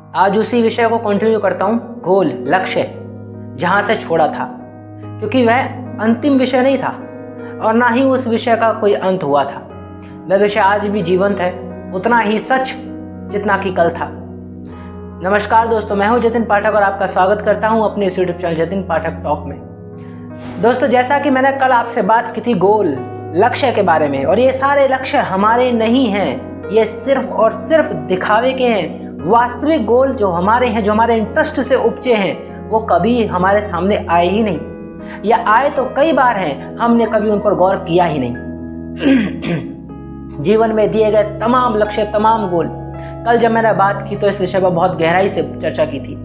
आज उसी विषय को कंटिन्यू करता हूं, गोल, लक्ष्य, जहां से छोड़ा था, क्योंकि वह अंतिम विषय नहीं था और ना ही उस विषय का कोई अंत हुआ था। वह विषय आज भी जीवंत है, उतना ही सच जितना कि कल था। नमस्कार दोस्तों, मैं हूं जतिन पाठक और आपका स्वागत करता हूं अपने इस यूट्यूब चैनल जतिन पाठक टॉक में। दोस्तों, जैसा कि मैंने कल आपसे बात की थी गोल, लक्ष्य के बारे में, और ये सारे लक्ष्य हमारे नहीं हैं, ये सिर्फ और सिर्फ दिखावे के हैं। वास्तविक गोल जो हमारे हैं, जो हमारे इंटरेस्ट से उपजे हैं, वो कभी हमारे सामने आए ही नहीं, या आए तो कई बार हैं, हमने कभी उन पर गौर किया ही नहीं। जीवन में दिए गए तमाम लक्ष्य, तमाम गोल, कल जब मैंने बात की तो इस विषय पर बहुत गहराई से चर्चा की थी।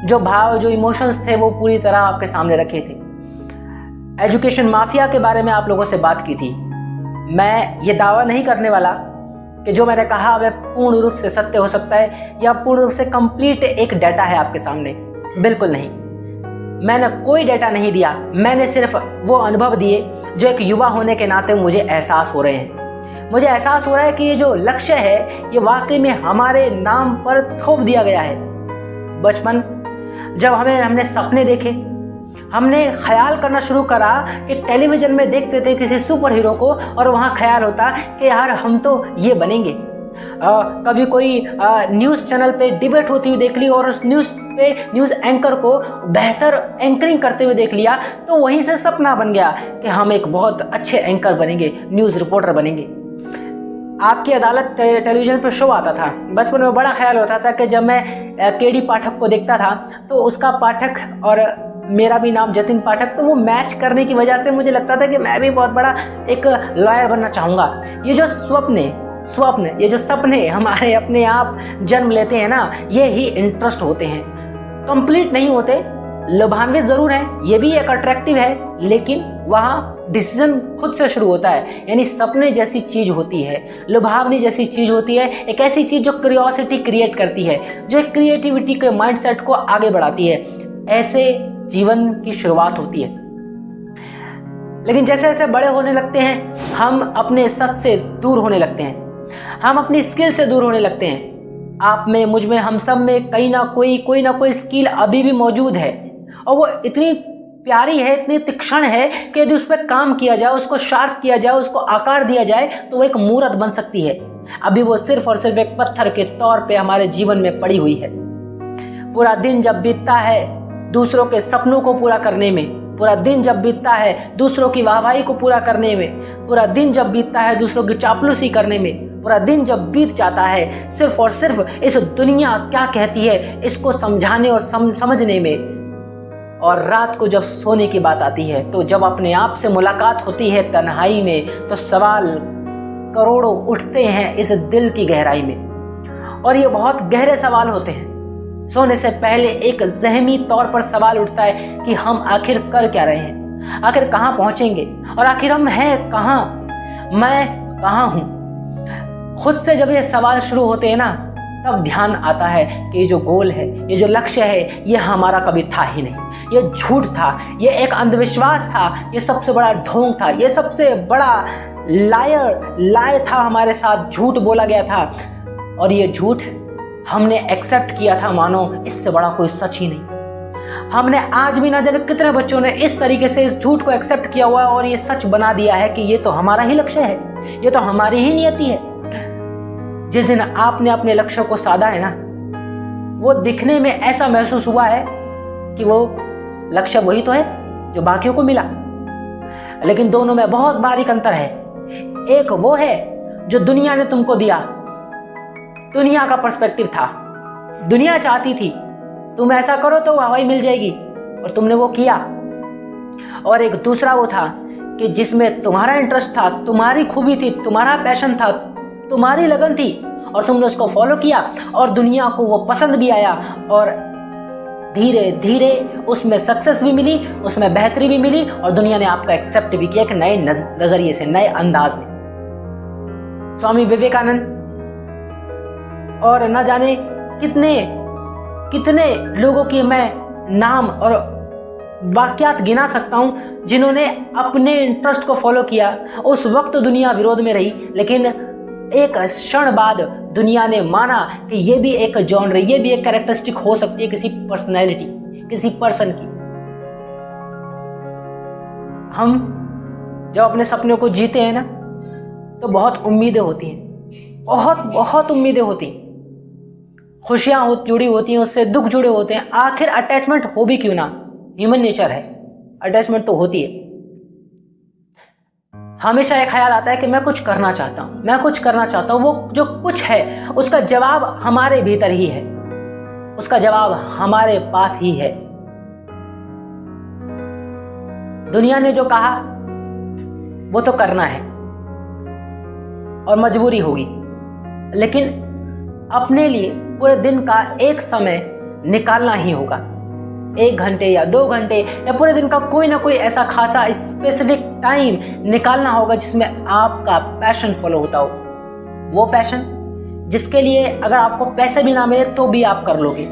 जो भाव, जो इमोशंस थे, वो पूरी तरह आपके सामने रखे थे। एजुकेशन माफिया के बारे में आप लोगों से बात की थी। मैं ये दावा नहीं करने वाला कि जो मैंने कहा वह पूर्ण रूप से सत्य हो सकता है या पूर्ण रूप से कंप्लीट एक डाटा है आपके सामने। बिल्कुल नहीं, मैंने कोई डाटा नहीं दिया, मैंने सिर्फ वो अनुभव दिए जो एक युवा होने के नाते मुझे एहसास हो रहे हैं। मुझे एहसास हो रहा है कि ये जो लक्ष्य है, ये वाकई में हमारे नाम पर थोप दिया गया है। बचपन जब हमने सपने देखे, हमने ख्याल करना शुरू करा कि टेलीविजन में देखते थे किसी सुपर हीरो को और वहाँ ख्याल होता कि यार हम तो ये बनेंगे। कभी कोई न्यूज़ चैनल पे डिबेट होती हुई देख ली और उस न्यूज़ एंकर को बेहतर एंकरिंग करते हुए देख लिया, तो वहीं से सपना बन गया कि हम एक बहुत अच्छे एंकर बनेंगे, न्यूज़ रिपोर्टर बनेंगे। आपकी अदालत टेलीविजन पर शो आता था। बचपन में बड़ा ख्याल होता था कि जब मैं केडी पाठक को देखता था तो उसका पाठक और मेरा भी नाम जतिन पाठक, तो वो मैच करने की वजह से मुझे लगता था कि मैं भी बहुत बड़ा एक लॉयर बनना चाहूँगा। ये जो स्वप्न, ये जो सपने हमारे अपने आप जन्म लेते हैं ना, ये ही इंटरेस्ट होते हैं। कंप्लीट नहीं होते, लुभान्वित जरूर है, ये भी एक अट्रैक्टिव है, लेकिन वहाँ डिसीजन खुद से शुरू होता है। यानी सपने जैसी चीज होती है, लुभावनी जैसी चीज होती है, एक ऐसी चीज जो क्यूरियोसिटी क्रिएट करती है, जो एक क्रिएटिविटी के माइंडसेट को आगे बढ़ाती है। ऐसे जीवन की शुरुआत होती है। लेकिन जैसे जैसे बड़े होने लगते हैं, हम अपने सच से दूर होने लगते हैं, हम अपनी स्किल से दूर होने लगते हैं। आप में, मुझ में, हम सब में कोई ना कोई स्किल अभी भी मौजूद है, और वो इतनी प्यारी है, इतनी तीक्ष्ण है कि यदि उस पर काम किया जाए, उसको शार्प किया जाए, उसको आकार दिया जाए, तो वो एक मूर्त बन सकती है। अभी वो सिर्फ और सिर्फ एक पत्थर के तौर पे हमारे जीवन में पड़ी हुई है। पूरा दिन जब बीतता है दूसरों के सपनों को पूरा करने में, पूरा दिन जब बीतता है दूसरों की वाहवाही को पूरा करने में, पूरा दिन जब बीतता है दूसरों की चापलूसी करने में, पूरा दिन जब बीत जाता है सिर्फ और सिर्फ इस दुनिया क्या कहती है इसको समझाने और समझने में, और रात को जब सोने की बात आती है, तो जब अपने आप से मुलाकात होती है तन्हाई में, तो सवाल करोड़ों उठते हैं इस दिल की गहराई में। और ये बहुत गहरे सवाल होते हैं। सोने से पहले एक ज़हनी तौर पर सवाल उठता है कि हम आखिर कर क्या रहे हैं, आखिर कहाँ पहुंचेंगे, और आखिर हम हैं कहाँ, मैं कहाँ हूँ। खुद से जब ये सवाल शुरू होते हैं ना, तब ध्यान आता है कि ये जो गोल है, ये जो लक्ष्य है, ये हमारा कभी था ही नहीं, ये झूठ था, ये एक अंधविश्वास था, ये सबसे बड़ा ढोंग था, ये सबसे बड़ा लाय था, हमारे साथ झूठ बोला गया था। और ये झूठ हमने एक्सेप्ट किया था, मानो इससे बड़ा कोई सच ही नहीं। हमने आज भी ना जाने कितने बच्चों ने इस तरीके से इस झूठ को एक्सेप्ट किया हुआ और ये सच बना दिया है कि ये तो हमारा ही लक्ष्य है, ये तो हमारी ही नियति है। जिस दिन आपने अपने लक्ष्य को साधा है ना, वो दिखने में ऐसा महसूस हुआ है कि वो लक्ष्य वही तो है जो बाकियों को मिला, लेकिन दोनों में बहुत बारीक अंतर है। एक वो है जो दुनिया ने तुमको दिया, दुनिया का पर्सपेक्टिव था, दुनिया चाहती थी तुम ऐसा करो तो वाहवाही मिल जाएगी, और तुमने वो किया। और एक दूसरा वो था कि जिसमें तुम्हारा इंटरेस्ट था, तुम्हारी खूबी थी, तुम्हारा पैशन था, तुम्हारी लगन थी, और तुमने उसको फॉलो किया, और दुनिया को वो पसंद भी आया, और धीरे धीरे उसमें सक्सेस भी मिली, उसमें बेहतरी भी मिली, और दुनिया ने आपका एक्सेप्ट भी किया एक नए नजरिए से, नए अंदाज में। स्वामी विवेकानंद और न जाने कितने लोगों की मैं नाम और वाक्यात गिना सकता हूं जिन्होंने अपने इंटरेस्ट को फॉलो किया। उस वक्त दुनिया विरोध में रही, लेकिन एक क्षण बाद दुनिया ने माना कि ये भी एक जॉनर, ये भी एक कैरेक्टरिस्टिक हो सकती है किसी पर्सनैलिटी, किसी पर्सन की। हम जब अपने सपनों को जीते हैं ना, तो बहुत उम्मीदें होती हैं, बहुत बहुत उम्मीदें होती हैं, खुशियां जुड़ी होती हैं, उससे दुख जुड़े होते हैं। आखिर अटैचमेंट हो भी क्यों ना, ह्यूमन नेचर है, अटैचमेंट तो होती है। हमेशा एक ख्याल आता है कि मैं कुछ करना चाहता हूं, मैं कुछ करना चाहता हूं। वो जो कुछ है उसका जवाब हमारे भीतर ही है, उसका जवाब हमारे पास ही है। दुनिया ने जो कहा वो तो करना है और मजबूरी होगी, लेकिन अपने लिए पूरे दिन का एक समय निकालना ही होगा। 1 घंटे या 2 घंटे या पूरे दिन का कोई ना कोई ऐसा खासा स्पेसिफिक टाइम निकालना होगा जिसमें आपका पैशन फॉलो होता हो। वो पैशन जिसके लिए अगर आपको पैसे भी ना मिले तो भी आप कर लोगे,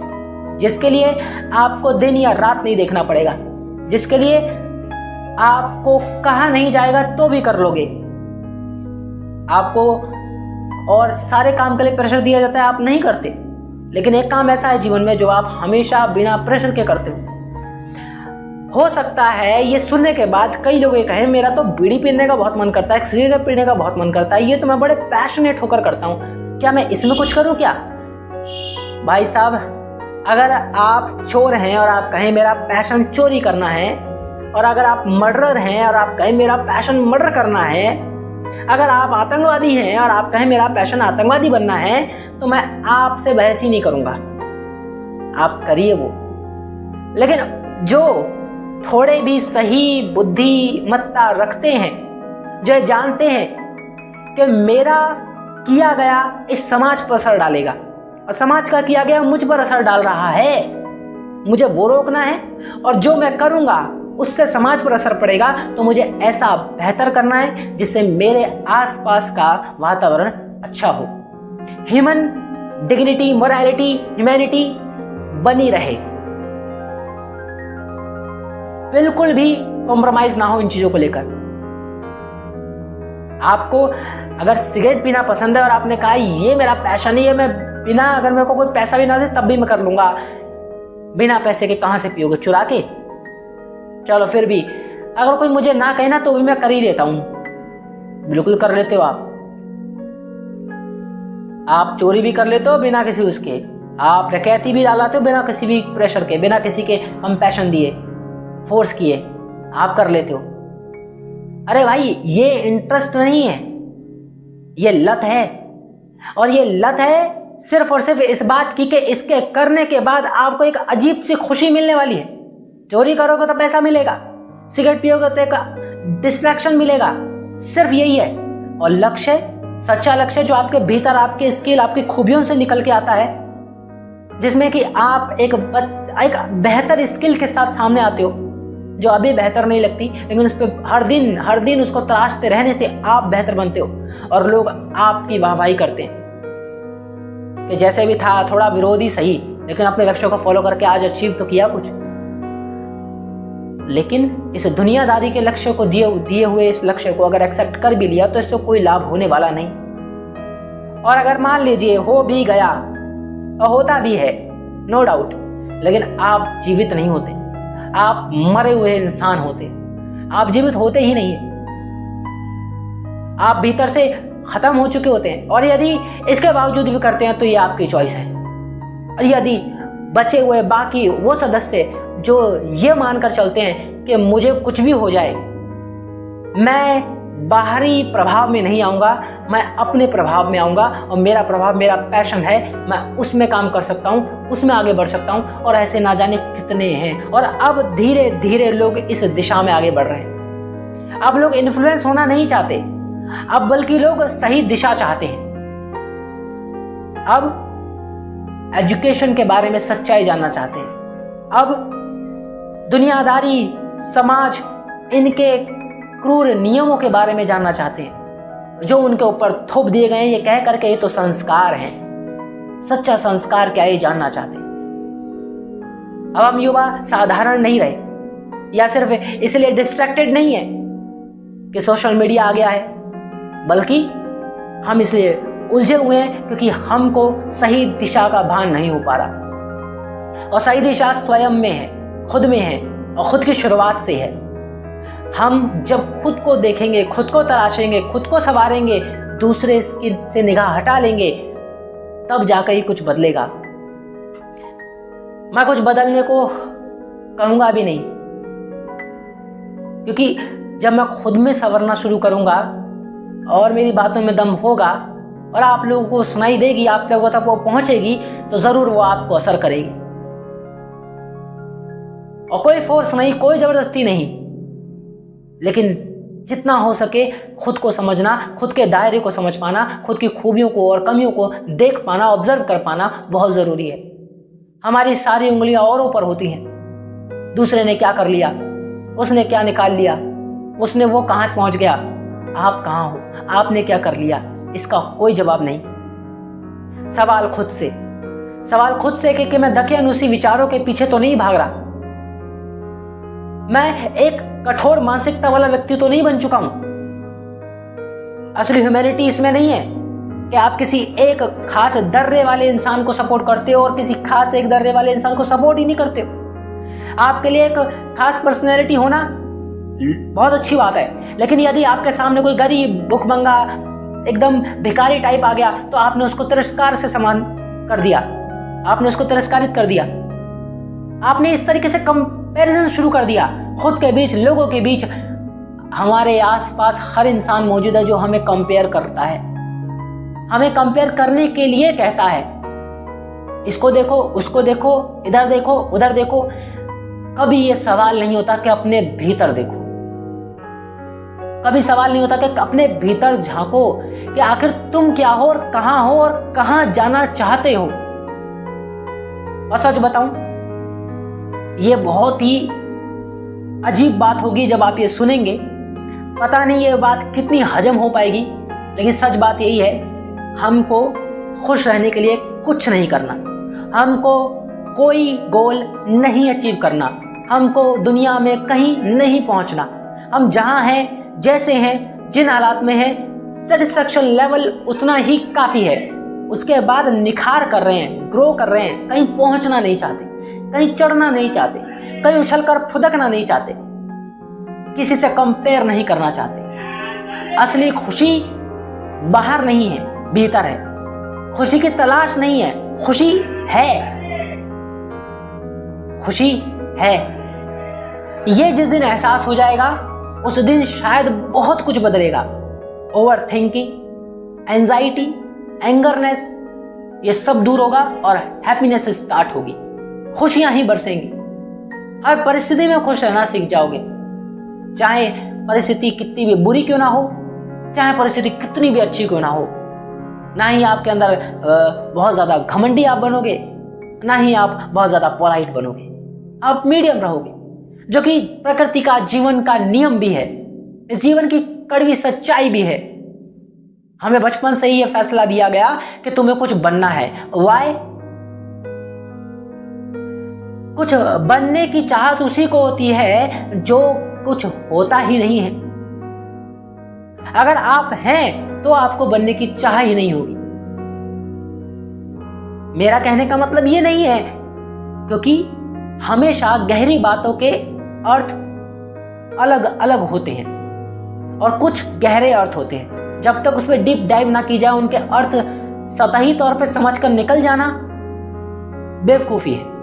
जिसके लिए आपको दिन या रात नहीं देखना पड़ेगा, जिसके लिए आपको कहा नहीं जाएगा तो भी कर लोगे। आपको और सारे काम के लिए प्रेशर दिया जाता है, आप नहीं करते, लेकिन एक काम ऐसा है जीवन में जो आप हमेशा बिना प्रेशर के करते हो सकता है ये सुनने के बाद कई लोग ये कहें मेरा तो बीड़ी पीने का बहुत मन करता है, सिगरेट पीने का बहुत मन करता है, ये तो मैं बड़े पैशनेट होकर करता हूं, क्या मैं इसमें कुछ करूं क्या? भाई साहब, अगर आप चोर हैं और आप कहें मेरा पैशन चोरी करना है, और अगर आप मर्डरर हैं और आप कहें मेरा पैशन मर्डर करना है, अगर आप आतंकवादी हैं और आप कहें मेरा पैशन आतंकवादी बनना है, तो मैं आपसे बहस ही नहीं करूंगा, आप करिए वो। लेकिन जो थोड़े भी सही बुद्धिमत्ता रखते हैं, जो जानते हैं कि मेरा किया गया इस समाज पर असर डालेगा और समाज का किया गया मुझ पर असर डाल रहा है, मुझे वो रोकना है, और जो मैं करूंगा उससे समाज पर असर पड़ेगा, तो मुझे ऐसा बेहतर करना है जिससे मेरे आसपास का वातावरण अच्छा हो, ह्यूमन डिग्निटी, मोरालिटी, ह्यूमैनिटी बनी रहे, बिल्कुल भी कॉम्प्रोमाइज ना हो इन चीजों को लेकर। आपको अगर सिगरेट पीना पसंद है और आपने कहा ये मेरा पैशन है, मैं बिना, अगर मेरे को कोई पैसा भी ना दे तब भी मैं कर लूंगा, बिना पैसे के कहां से पियोगे? चुरा के? चलो फिर भी अगर कोई मुझे ना कहे ना तो भी मैं कर ही लेता हूं। बिल्कुल कर लेते हो आप चोरी भी कर लेते हो बिना किसी उसके, आप डकैती भी डालाते हो बिना किसी भी प्रेशर के, बिना किसी के कंपैशन दिए, फोर्स किए, आप कर लेते हो। अरे भाई, ये इंटरेस्ट नहीं है, ये लत है, और ये लत है सिर्फ और सिर्फ इस बात की कि इसके करने के बाद आपको एक अजीब सी खुशी मिलने वाली है। चोरी करोगे तो पैसा मिलेगा, सिगरेट पियोगे तो एक डिस्ट्रैक्शन मिलेगा, सिर्फ यही है। और लक्ष्य, सच्चा लक्ष्य जो आपके भीतर, आपके स्किल, आपकी खूबियों से निकल के आता है, जिसमें कि आप एक बेहतर स्किल के साथ सामने आते हो, जो अभी बेहतर नहीं लगती, लेकिन उस पर हर दिन उसको तलाशते रहने से आप बेहतर बनते हो, और लोग आपकी वाहवाही करते हैं कि जैसे भी था, थोड़ा विरोधी सही, लेकिन अपने लक्ष्यों को फॉलो करके आज अचीव तो किया कुछ। लेकिन इस दुनियादारी के लक्ष्य को दिए हुए इस लक्ष्य को अगर एक्सेप्ट कर भी लिया तो इससे कोई लाभ होने वाला नहीं। और अगर मान लीजिए हो भी गया, और होता भी है, नो डाउट, लेकिन आप जीवित नहीं होते, आप मरे हुए इंसान होते, आप जीवित होते ही नहीं है, आप भीतर से खत्म हो चुके होते हैं। और यदि इसके बावजूद भी करते हैं तो ये आपकी चॉइस है। और यदि बचे हुए बाकी वो सदस्य जो ये मानकर चलते हैं कि मुझे कुछ भी हो जाए, मैं बाहरी प्रभाव में नहीं आऊंगा, मैं अपने प्रभाव में आऊंगा, और मेरा प्रभाव मेरा पैशन है, मैं उसमें काम कर सकता हूं, उसमें आगे बढ़ सकता हूं, और ऐसे ना जाने कितने हैं। और अब धीरे धीरे लोग इस दिशा में आगे बढ़ रहे हैं। अब लोग इन्फ्लुएंस होना नहीं चाहते, अब बल्कि लोग सही दिशा चाहते हैं। अब एजुकेशन के बारे में सच्चाई जानना चाहते हैं। अब दुनियादारी, समाज, इनके क्रूर नियमों के बारे में जानना चाहते हैं जो उनके ऊपर थोप दिए गए हैं, ये कह करके ये तो संस्कार हैं, सच्चा संस्कार क्या है ये जानना चाहते हैं। अब हम युवा साधारण नहीं रहे, या सिर्फ इसलिए डिस्ट्रैक्टेड नहीं है कि सोशल मीडिया आ गया है, बल्कि हम इसलिए उलझे हुए हैं क्योंकि हमको सही दिशा का भान नहीं हो पा रहा, और सही दिशा स्वयं में है, खुद में है, और खुद की शुरुआत से है। हम जब खुद को देखेंगे, खुद को तराशेंगे, खुद को संवारेंगे, दूसरे से निगाह हटा लेंगे, तब जाकर ही कुछ बदलेगा। मैं कुछ बदलने को कहूंगा भी नहीं, क्योंकि जब मैं खुद में संवरना शुरू करूंगा और मेरी बातों में दम होगा और आप लोगों को सुनाई देगी, आप लोगों तक वो पहुंचेगी, तो जरूर वो आपको असर करेगी। और कोई फोर्स नहीं, कोई जबरदस्ती नहीं, लेकिन जितना हो सके खुद को समझना, खुद के दायरे को समझ पाना, खुद की खूबियों को और कमियों को देख पाना, ऑब्जर्व कर पाना बहुत जरूरी है। हमारी सारी उंगलियां औरों पर होती हैं। दूसरे ने क्या कर लिया, उसने क्या निकाल लिया, उसने वो कहां पहुंच गया, आप कहां हो, आपने क्या कर लिया, इसका कोई जवाब नहीं। सवाल खुद से कि मैं दकियानुसी विचारों के पीछे तो नहीं भाग रहा, मैं एक कठोर मानसिकता वाला व्यक्ति तो नहीं बन चुका हूं। असली ह्यूमैनिटी इसमें नहीं है कि आप किसी एक खास दर्रे वाले इंसान को सपोर्ट करते हो और किसी खास एक दर्रे वाले इंसान को सपोर्ट ही नहीं करते हो। आपके लिए एक खास पर्सनैलिटी होना बहुत अच्छी बात है, लेकिन यदि आपके सामने कोई गरीब, भुखमंगा, एकदम भिखारी टाइप आ गया तो आपने उसको तिरस्कार से समान कर दिया, आपने उसको तिरस्कारित कर दिया, आपने इस तरीके से कंपैरिजन शुरू कर दिया खुद के बीच, लोगों के बीच। हमारे आसपास हर इंसान मौजूद है जो हमें कंपेयर करता है, हमें कंपेयर करने के लिए कहता है, इसको देखो, उसको देखो, इधर देखो, उधर देखो। कभी ये सवाल नहीं होता कि अपने भीतर देखो, कभी सवाल नहीं होता कि अपने भीतर झांको कि आखिर तुम क्या हो और कहां जाना चाहते हो। और सच बताऊं, ये बहुत ही अजीब बात होगी जब आप ये सुनेंगे, पता नहीं ये बात कितनी हजम हो पाएगी, लेकिन सच बात यही है, हमको खुश रहने के लिए कुछ नहीं करना, हमको कोई गोल नहीं अचीव करना, हमको दुनिया में कहीं नहीं पहुंचना। हम जहां हैं, जैसे हैं, जिन हालात में हैं, सेटिस्फैक्शन लेवल उतना ही काफी है। उसके बाद निखार कर रहे हैं, ग्रो कर रहे हैं, कहीं पहुंचना नहीं चाहते, कहीं चढ़ना नहीं चाहते, कहीं उछलकर फुदकना नहीं चाहते, किसी से कंपेयर नहीं करना चाहते। असली खुशी बाहर नहीं है, भीतर है। खुशी की तलाश नहीं है, खुशी है, खुशी है। ये जिस दिन एहसास हो जाएगा उस दिन शायद बहुत कुछ बदलेगा। ओवर थिंकिंग, एंजाइटी, एंगरनेस, ये सब दूर होगा और हैप्पीनेस स्टार्ट होगी, खुशियां ही बरसेंगी। हर परिस्थिति में खुश रहना सीख जाओगे, चाहे परिस्थिति कितनी भी बुरी क्यों ना हो, चाहे परिस्थिति कितनी भी अच्छी क्यों ना हो। ना ही आपके अंदर बहुत ज्यादा घमंडी आप बनोगे, ना ही आप बहुत ज्यादा पोलाइट बनोगे, आप मीडियम रहोगे, जो कि प्रकृति का, जीवन का नियम भी है, इस जीवन की कड़वी सच्चाई भी है। हमें बचपन से ही यह फैसला दिया गया कि तुम्हें कुछ बनना है। वाई? कुछ बनने की चाहत उसी को होती है जो कुछ होता ही नहीं है। अगर आप हैं तो आपको बनने की चाह ही नहीं होगी। मेरा कहने का मतलब ये नहीं है, क्योंकि हमेशा गहरी बातों के अर्थ अलग अलग होते हैं और कुछ गहरे अर्थ होते हैं। जब तक उसमें डीप डाइव ना की जाए, उनके अर्थ सतही तौर पे समझकर निकल जाना बेवकूफी है।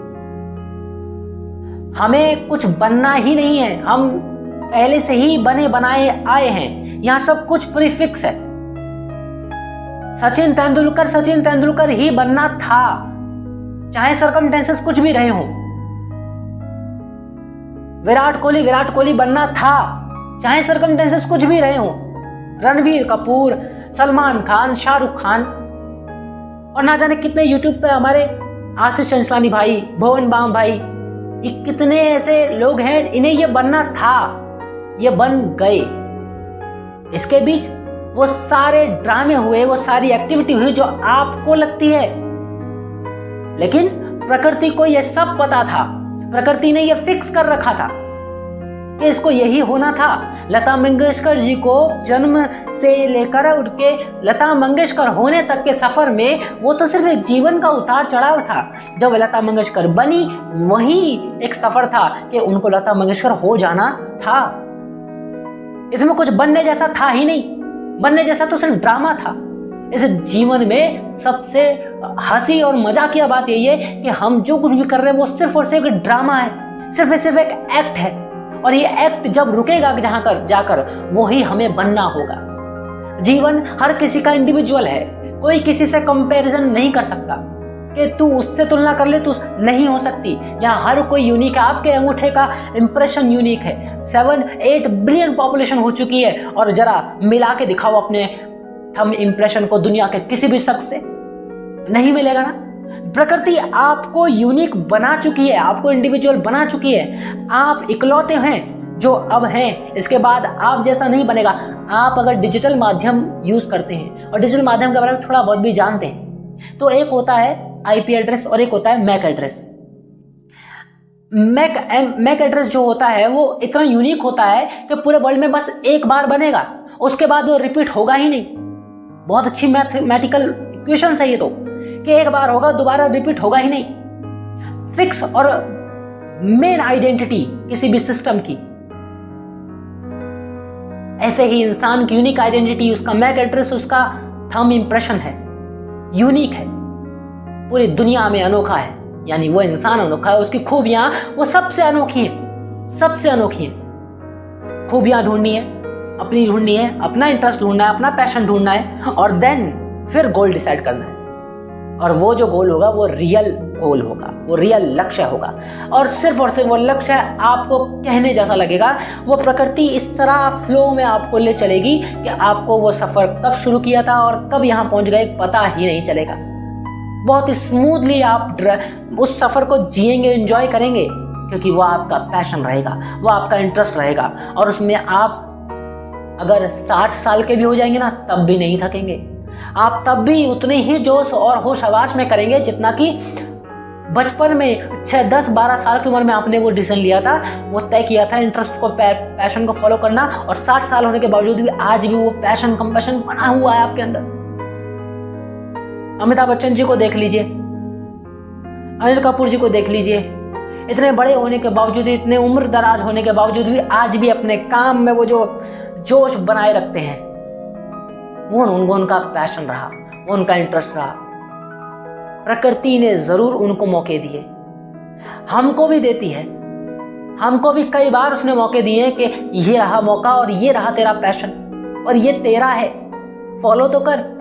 हमें कुछ बनना ही नहीं है, हम पहले से ही बने बनाए आए हैं। यहां सब कुछ प्रीफिक्स है। सचिन तेंदुलकर ही बनना था, चाहे सरकमस्टेंसेस कुछ भी रहे हों। विराट कोहली बनना था, चाहे सरकमस्टेंसेस कुछ भी रहे हों। रणवीर कपूर, सलमान खान, शाहरुख खान और ना जाने कितने यूट्यूब पे हमारे आशीष चंचलानी भाई, भुवन बाम भाई, ये कितने ऐसे लोग हैं, इन्हें ये बनना था, ये बन गए। इसके बीच वो सारे ड्रामे हुए, वो सारी एक्टिविटी हुई जो आपको लगती है, लेकिन प्रकृति को ये सब पता था। प्रकृति ने ये फिक्स कर रखा था कि इसको यही होना था। लता मंगेशकर जी को जन्म से लेकर उठ के लता मंगेशकर होने तक के सफर में वो तो सिर्फ एक जीवन का उतार चढ़ाव था। जब लता मंगेशकर बनी वही एक सफर था कि उनको लता मंगेशकर हो जाना था। इसमें कुछ बनने जैसा था ही नहीं, बनने जैसा तो सिर्फ ड्रामा था। इस जीवन में सबसे हंसी और मजाकिया बात यही है कि हम जो कुछ भी कर रहे हैं वो सिर्फ और सिर्फ एक ड्रामा है, सिर्फ एक एक्ट है। और ये एक्ट जब रुकेगा जाकर वही हमें बनना होगा। जीवन हर किसी का इंडिविजुअल है, कोई किसी से कंपैरिजन नहीं कर सकता कि तू उससे तुलना कर ले, तू नहीं हो सकती। यहाँ हर कोई यूनिक है, आपके अंगूठे का इंप्रेशन यूनिक है। 7-8 बिलियन पॉपुलेशन हो चुकी है और जरा मिला के दिखाओ अपने थंब इंप्रेशन को दुनिया के किसी भी शख्स से, नहीं मिलेगा ना। प्रकृति आपको यूनिक बना चुकी है, आपको इंडिविजुअल बना चुकी है। आप इकलौते हैं जो अब हैं, इसके बाद आप जैसा नहीं बनेगा। आप अगर डिजिटल माध्यम यूज करते हैं और डिजिटल माध्यम के बारे में थोड़ा बहुत भी जानते हैं तो एक होता है आईपी एड्रेस और एक होता है मैक एड्रेस। मैक एड्रेस जो होता है वो इतना यूनिक होता है कि पूरे वर्ल्ड में बस एक बार बनेगा, उसके बाद वो रिपीट होगा ही नहीं। बहुत अच्छी मैथमेटिकल इक्वेशन है ये तो, कि एक बार होगा दोबारा रिपीट होगा ही नहीं। फिक्स और मेन आइडेंटिटी किसी भी सिस्टम की, ऐसे ही इंसान की यूनिक आइडेंटिटी, उसका मैक एड्रेस, उसका थंब इंप्रेशन है, यूनिक है, पूरी दुनिया में अनोखा है। यानी वो इंसान अनोखा है, उसकी खूबियां वो सबसे अनोखी हैं, सबसे अनोखी हैं। खूबियां ढूंढनी है, अपनी ढूंढनी है, अपना इंटरेस्ट ढूंढना है, अपना पैशन ढूंढना है और देन फिर गोल डिसाइड करना है। और वो जो गोल होगा वो रियल गोल होगा, वो रियल लक्ष्य होगा। और सिर्फ वो लक्ष्य आपको कहने जैसा लगेगा। वो प्रकृति इस तरह फ्लो में आपको ले चलेगी कि आपको वो सफर कब शुरू किया था और कब यहाँ पहुंच गए पता ही नहीं चलेगा। बहुत स्मूथली आप उस सफर को जिएंगे, एंजॉय करेंगे, क्योंकि वो आपका पैशन रहेगा, वो आपका इंटरेस्ट रहेगा। और उसमें आप अगर 60 साल के भी हो जाएंगे ना तब भी नहीं थकेंगे। आप तब भी उतने ही जोश और होश हवास में करेंगे जितना कि बचपन में 6, 10, 12 साल की उम्र में आपने वो डिसीजन लिया था, वो तय किया था इंटरेस्ट को, पैशन को फॉलो करना। और 60 साल होने के बावजूद भी आज भी वो पैशन कंपैशन बना हुआ है आपके अंदर। अमिताभ बच्चन जी को देख लीजिए, अनिल कपूर जी को देख लीजिए, इतने बड़े होने के बावजूद, इतने उम्र दराज होने के बावजूद भी आज भी अपने काम में वो जो जोश बनाए रखते हैं, वो उनका पैशन रहा, वो उनका इंटरेस्ट रहा। प्रकृति ने जरूर उनको मौके दिए, हमको भी देती है। हमको भी कई बार उसने मौके दिए कि ये रहा मौका और ये रहा तेरा पैशन और ये तेरा है, फॉलो तो कर।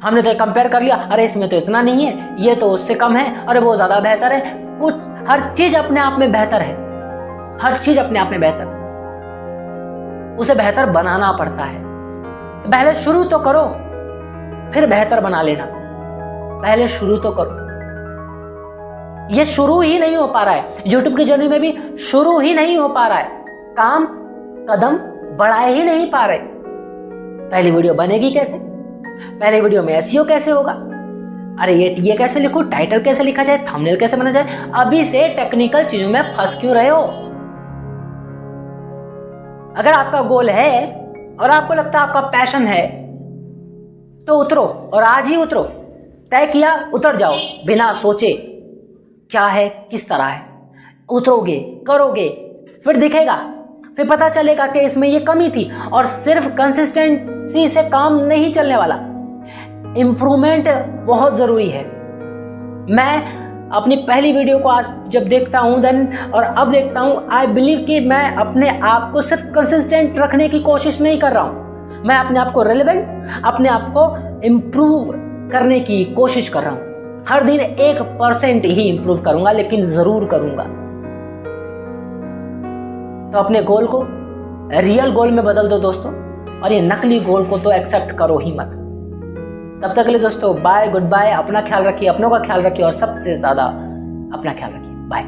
हमने तो कंपेयर कर लिया, अरे इसमें तो इतना नहीं है, ये तो उससे कम है, अरे वो ज्यादा बेहतर है। कुछ हर चीज अपने आप में बेहतर है, हर चीज अपने आप में बेहतर, उसे बेहतर बनाना पड़ता है। तो पहले शुरू तो करो, फिर बेहतर बना लेना। पहले शुरू तो करो। ये शुरू ही नहीं हो पा रहा है, यूट्यूब की जर्नी में भी शुरू ही नहीं हो पा रहा है, काम कदम बढ़ाए ही नहीं पा रहे। पहली वीडियो बनेगी कैसे, पहले वीडियो में एसईओ कैसे होगा, अरे ये कैसे लिखूं, टाइटल कैसे लिखा जाए, थंबनेल कैसे बना जाए, अभी से टेक्निकल चीजों में फंस क्यों रहे हो। अगर आपका गोल है और आपको लगता है आपका पैशन है तो उतरो, और आज ही उतरो। तय किया, उतर जाओ बिना सोचे क्या है किस तरह है। उतरोगे, करोगे, फिर दिखेगा, फिर पता चलेगा कि इसमें ये कमी थी। और सिर्फ कंसिस्टेंसी से काम नहीं चलने वाला, इंप्रूवमेंट बहुत जरूरी है। मैं अपनी पहली वीडियो को आज जब देखता हूं देन और अब देखता हूं, आई बिलीव कि मैं अपने आप को सिर्फ कंसिस्टेंट रखने की कोशिश नहीं कर रहा हूं, मैं अपने आप को रेलेवेंट, अपने आप को इम्प्रूव करने की कोशिश कर रहा हूं। हर दिन 1% ही इंप्रूव करूंगा, लेकिन जरूर करूंगा। तो अपने गोल को रियल गोल में बदल दो दोस्तों, और ये नकली गोल को तो एक्सेप्ट करो ही मत। तब तक के लिए दोस्तों बाय, गुड बाय। अपना ख्याल रखिए, अपनों का ख्याल रखिए और सबसे ज्यादा अपना ख्याल रखिए। बाय।